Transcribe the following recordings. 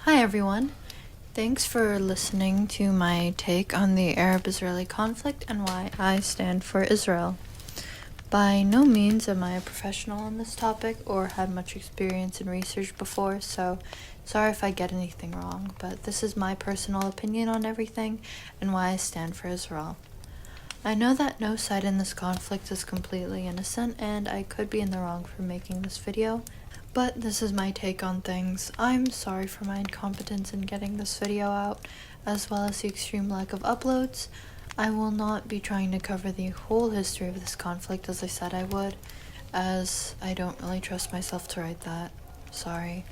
Hi everyone. Thanks for listening to my take on the Arab-Israeli conflict and why I stand for Israel. By no means am I a professional on this topic or had much experience in research before, so sorry if I get anything wrong, but this is my personal opinion on everything and why I stand for Israel. I know that no side in this conflict is completely innocent, and I could be in the wrong for making this video, but this is my take on things. I'm sorry for my incompetence in getting this video out, as well as the extreme lack of uploads. I will not be trying to cover the whole history of this conflict as I said I would, as I don't really trust myself to write that. Sorry.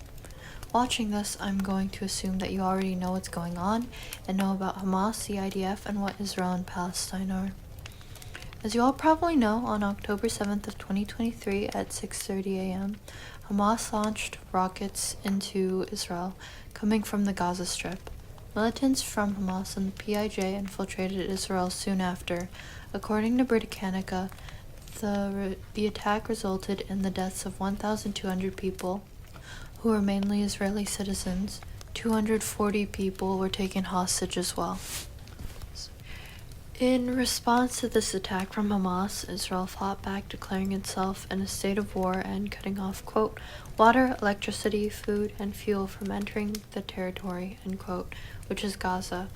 Watching this, I'm going to assume that you already know what's going on and know about Hamas, the IDF, and what Israel and Palestine are. As you all probably know, on October 7th of 2023 at 6:30 a.m., Hamas launched rockets into Israel, coming from the Gaza Strip. Militants from Hamas and the PIJ infiltrated Israel soon after. According to Britannica, the attack resulted in the deaths of 1,200 people, who were mainly Israeli citizens. 240 people were taken hostage as well. In response to this attack from Hamas, Israel fought back, declaring itself in a state of war and cutting off, quote, water, electricity, food, and fuel from entering the territory, end quote, which is Gaza.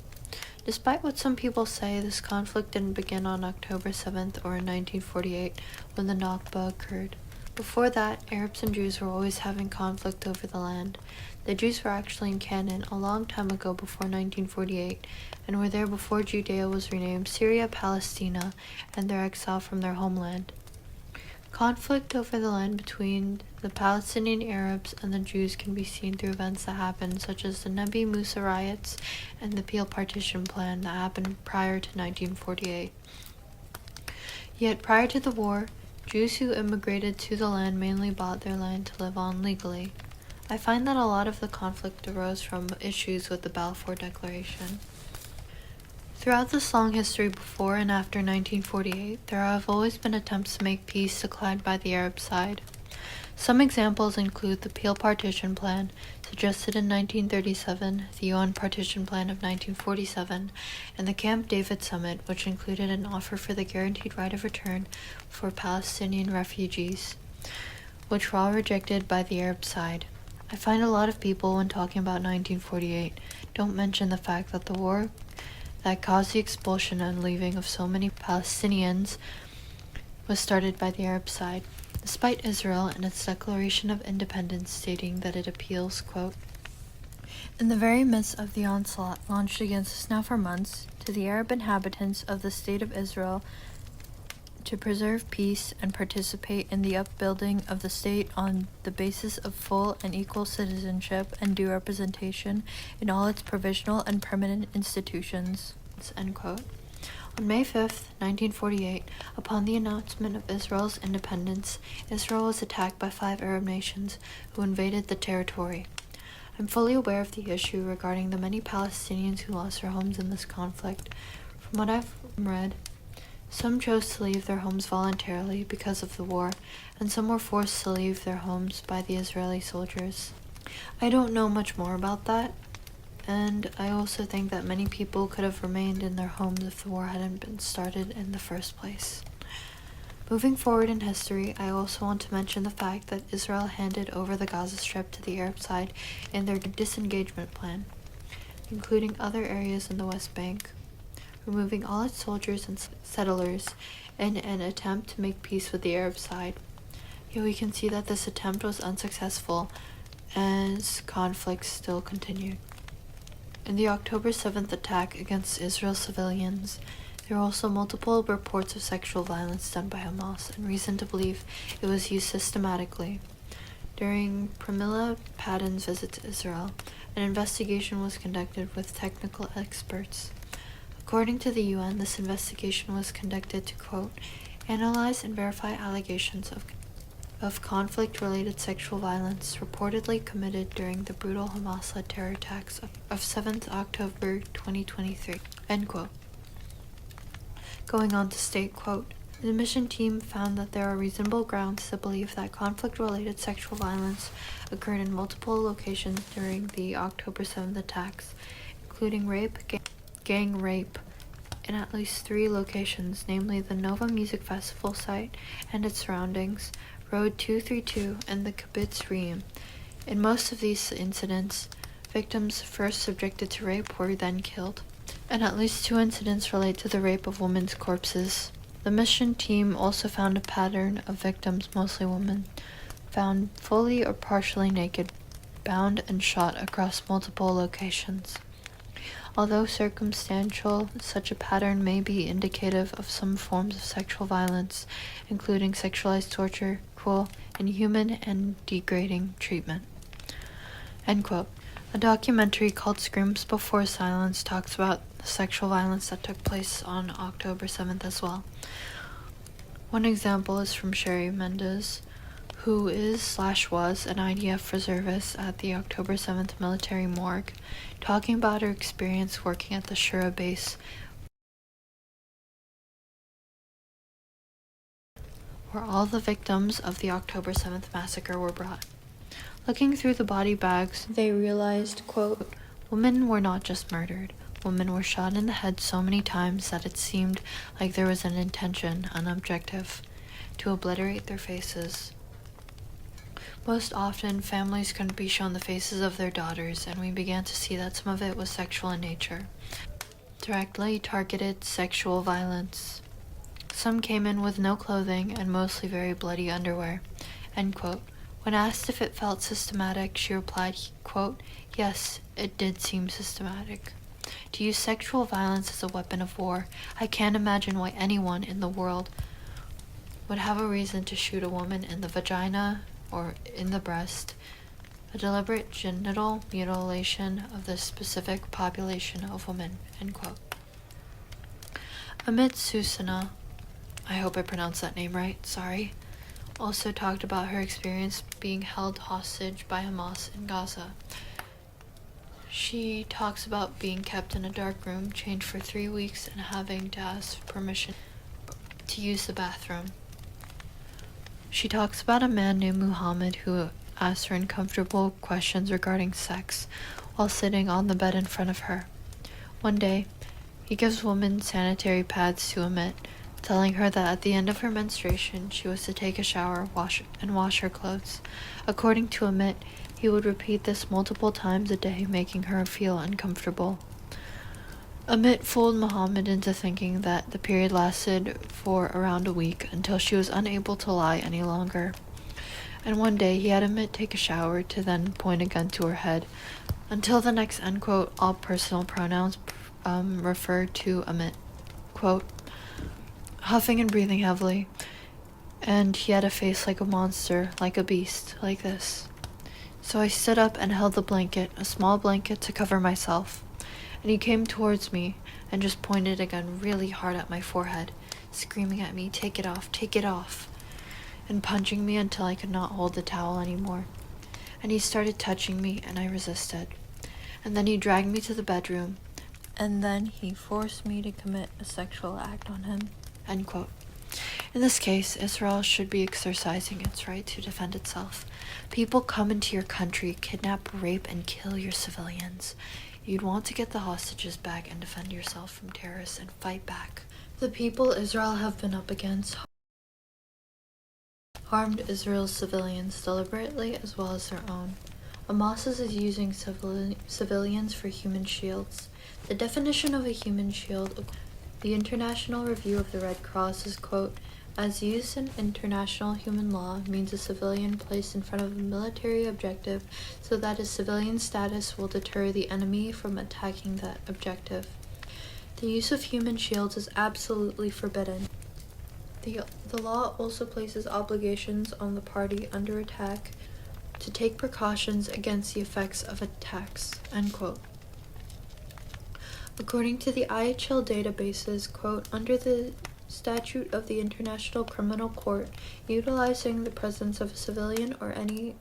Despite what some people say, this conflict didn't begin on October 7th or in 1948 when the Nakba occurred. Before that, Arabs and Jews were always having conflict over the land. The Jews were actually in Canaan a long time ago before 1948, and were there before Judea was renamed Syria Palestina and their exile from their homeland. Conflict over the land between the Palestinian Arabs and the Jews can be seen through events that happened, such as the Nabi Musa riots and the Peel Partition Plan that happened prior to 1948. Yet prior to the war, Jews who immigrated to the land mainly bought their land to live on legally. I find that a lot of the conflict arose from issues with the Balfour Declaration. Throughout this long history before and after 1948, there have always been attempts to make peace declined by the Arab side. Some examples include the Peel Partition Plan, suggested in 1937, the UN Partition Plan of 1947, and the Camp David Summit, which included an offer for the guaranteed right of return for Palestinian refugees, which were all rejected by the Arab side. I find a lot of people, when talking about 1948, don't mention the fact that the war that caused the expulsion and leaving of so many Palestinians was started by the Arab side, despite Israel and its declaration of independence stating that it appeals, quote, in the very midst of the onslaught launched against us now for months, to the Arab inhabitants of the State of Israel, to preserve peace and participate in the upbuilding of the state on the basis of full and equal citizenship and due representation in all its provisional and permanent institutions, end quote. On May 5th, 1948, upon the announcement of Israel's independence, Israel was attacked by 5 Arab nations who invaded the territory. I'm fully aware of the issue regarding the many Palestinians who lost their homes in this conflict. From what I've read, some chose to leave their homes voluntarily because of the war, and some were forced to leave their homes by the Israeli soldiers. I don't know much more about that, and I also think that many people could have remained in their homes if the war hadn't been started in the first place. Moving forward in history, I also want to mention the fact that Israel handed over the Gaza Strip to the Arab side in their disengagement plan, including other areas in the West Bank, removing all its soldiers and settlers in an attempt to make peace with the Arab side. Yet we can see that this attempt was unsuccessful as conflicts still continued. In the October 7th attack against Israel civilians, there were also multiple reports of sexual violence done by Hamas and reason to believe it was used systematically. During Pramila Paten's visit to Israel, an investigation was conducted with technical experts. According to the UN, this investigation was conducted to, quote, analyze and verify allegations of conflict-related sexual violence reportedly committed during the brutal Hamas-led terror attacks of 7th October 2023, end quote. Going on to state, quote, The mission team found that there are reasonable grounds to believe that conflict-related sexual violence occurred in multiple locations during the October 7th attacks, including rape, gang rape, in at least 3 locations, namely the Nova Music Festival site and its surroundings, Road 232, and the Kibbutz Re'im. In most of these incidents, victims first subjected to rape were then killed, and at least 2 incidents relate to the rape of women's corpses. The mission team also found a pattern of victims, mostly women, found fully or partially naked, bound and shot across multiple locations. Although circumstantial, such a pattern may be indicative of some forms of sexual violence, including sexualized torture, cruel, inhuman, and degrading treatment. End quote. A documentary called Screams Before Silence talks about the sexual violence that took place on October 7th as well. One example is from Sherry Mendez, who is/was an IDF reservist at the October 7th military morgue, talking about her experience working at the Shura base, where all the victims of the October 7th massacre were brought. Looking through the body bags, they realized, quote, women were not just murdered. Women were shot in the head so many times that it seemed like there was an intention, an objective, to obliterate their faces. Most often, families couldn't be shown the faces of their daughters, and we began to see that some of it was sexual in nature. Directly targeted sexual violence. Some came in with no clothing and mostly very bloody underwear. End quote. When asked if it felt systematic, she replied, quote, yes, it did seem systematic. To use sexual violence as a weapon of war, I can't imagine why anyone in the world would have a reason to shoot a woman in the vagina or in the breast, a deliberate genital mutilation of this specific population of women, end quote. Amit Susana, I hope I pronounced that name right, sorry, also talked about her experience being held hostage by Hamas in Gaza. She talks about being kept in a dark room, chained for 3 weeks, and having to ask permission to use the bathroom. She talks about a man named Muhammad who asked her uncomfortable questions regarding sex while sitting on the bed in front of her. One day, he gives women sanitary pads to Amit, telling her that at the end of her menstruation, she was to take a shower, wash her clothes. According to Amit, he would repeat this multiple times a day, making her feel uncomfortable. Amit fooled Muhammad into thinking that the period lasted for around a week until she was unable to lie any longer. And one day he had Amit take a shower to then point a gun to her head. Until the next end quote, all personal pronouns refer to Amit. Quote, huffing and breathing heavily, and he had a face like a monster, like a beast, like this. So I stood up and held the blanket, a small blanket, to cover myself. And he came towards me and just pointed a gun really hard at my forehead, screaming at me, take it off, and punching me until I could not hold the towel anymore. And he started touching me, and I resisted. And then he dragged me to the bedroom, and then he forced me to commit a sexual act on him. End quote. In this case, Israel should be exercising its right to defend itself. People come into your country, kidnap, rape, and kill your civilians. You'd want to get the hostages back and defend yourself from terrorists and fight back. The people Israel have been up against harmed Israel's civilians deliberately as well as their own. Hamas is using civilians for human shields. The definition of a human shield, the International Review of the Red Cross, is, quote, as used in international human law, means a civilian placed in front of a military objective so that his civilian status will deter the enemy from attacking that objective. The use of human shields is absolutely forbidden. The law also places obligations on the party under attack to take precautions against the effects of attacks, end quote. According to the IHL databases, quote, under the statute of the International Criminal Court, utilizing the presence of a civilian or any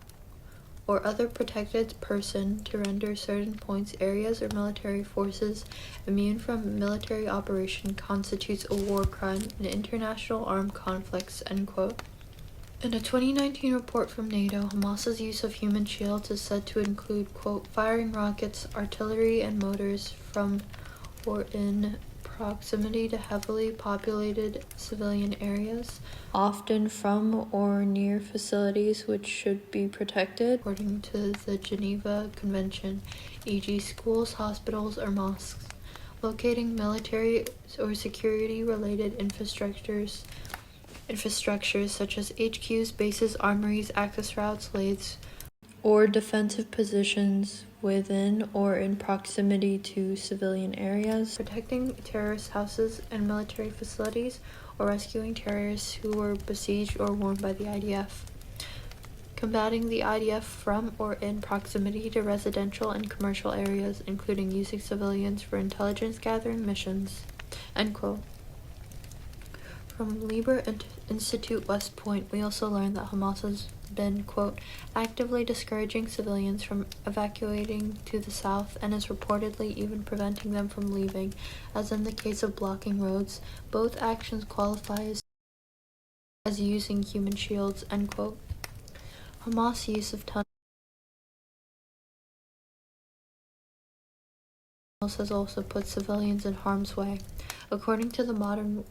or other protected person to render certain points, areas, or military forces immune from military operation constitutes a war crime in international armed conflicts, end quote. In a 2019 report from NATO, Hamas's use of human shields is said to include, quote, firing rockets, artillery, and mortars from or in proximity to heavily populated civilian areas, often from or near facilities which should be protected, according to the Geneva Convention, e.g. schools, hospitals, or mosques. Locating military or security-related infrastructures such as HQs, bases, armories, access routes, lathes, or defensive positions within or in proximity to civilian areas, protecting terrorist houses and military facilities, or rescuing terrorists who were besieged or warned by the IDF. Combating the IDF from or in proximity to residential and commercial areas, including using civilians for intelligence gathering missions, end quote. From Liber Institute West Point, we also learned that Hamas has been, quote, actively discouraging civilians from evacuating to the south and is reportedly even preventing them from leaving, as in the case of blocking roads. Both actions qualify as using human shields, end quote. Hamas' use of tunnels has also put civilians in harm's way. According to the Modern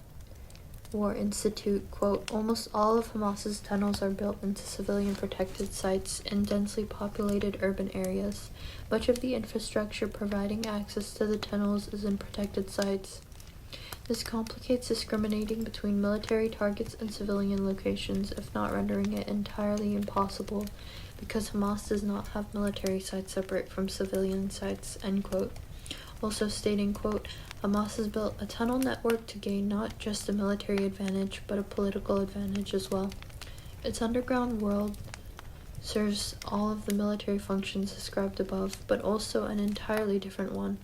War Institute, quote, almost all of Hamas's tunnels are built into civilian protected sites in densely populated urban areas. Much of the infrastructure providing access to the tunnels is in protected sites. This complicates discriminating between military targets and civilian locations, if not rendering it entirely impossible, because Hamas does not have military sites separate from civilian sites, end quote. Also stating, quote, Hamas has built a tunnel network to gain not just a military advantage, but a political advantage as well. Its underground world serves all of the military functions described above, but also an entirely different one.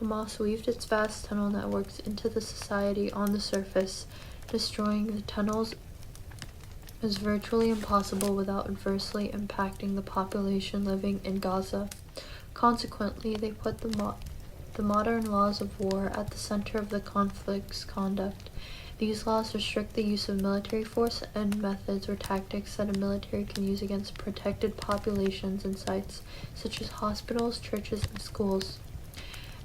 Hamas weaved its vast tunnel networks into the society on the surface. Destroying the tunnels is virtually impossible without adversely impacting the population living in Gaza. Consequently, they put the modern laws of war at the center of the conflict's conduct. These laws restrict the use of military force and methods or tactics that a military can use against protected populations and sites, such as hospitals, churches, and schools,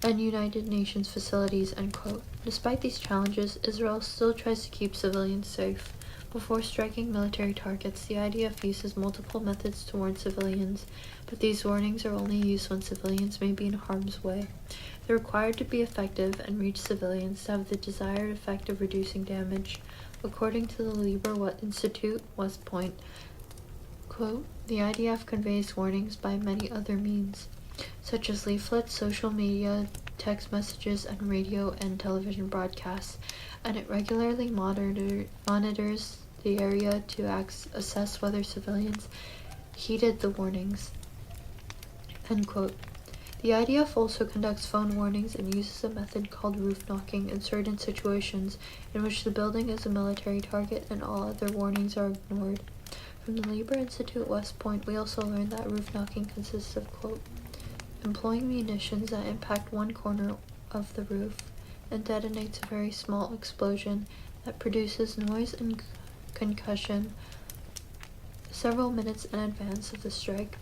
and United Nations facilities, end quote. Despite these challenges, Israel still tries to keep civilians safe. Before striking military targets, the IDF uses multiple methods to warn civilians, but these warnings are only used when civilians may be in harm's way. They're required to be effective and reach civilians to have the desired effect of reducing damage. According to the Liber Institute West Point, quote, the IDF conveys warnings by many other means, such as leaflets, social media, text messages, and radio and television broadcasts, and it regularly monitors the area to assess whether civilians heeded the warnings, end quote. The IDF also conducts phone warnings and uses a method called roof knocking in certain situations in which the building is a military target and all other warnings are ignored. From the Liber Institute West Point, we also learned that roof knocking consists of, quote, employing munitions that impact one corner of the roof and detonates a very small explosion that produces noise and concussion several minutes in advance of the strike.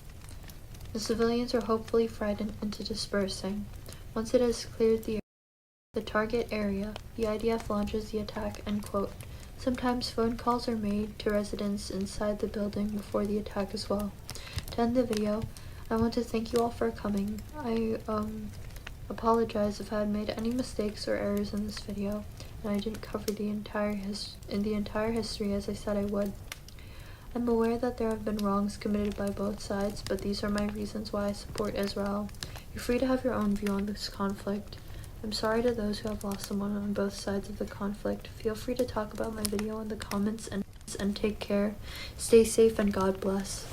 The civilians are hopefully frightened into dispersing. Once it has cleared the target area, the IDF launches the attack, end quote. Sometimes phone calls are made to residents inside the building before the attack as well. To end the video, I want to thank you all for coming. I apologize if I had made any mistakes or errors in this video, and I didn't cover the entire history as I said I would. I'm aware that there have been wrongs committed by both sides, but these are my reasons why I support Israel. You're free to have your own view on this conflict. I'm sorry to those who have lost someone on both sides of the conflict. Feel free to talk about my video in the comments and take care. Stay safe and God bless.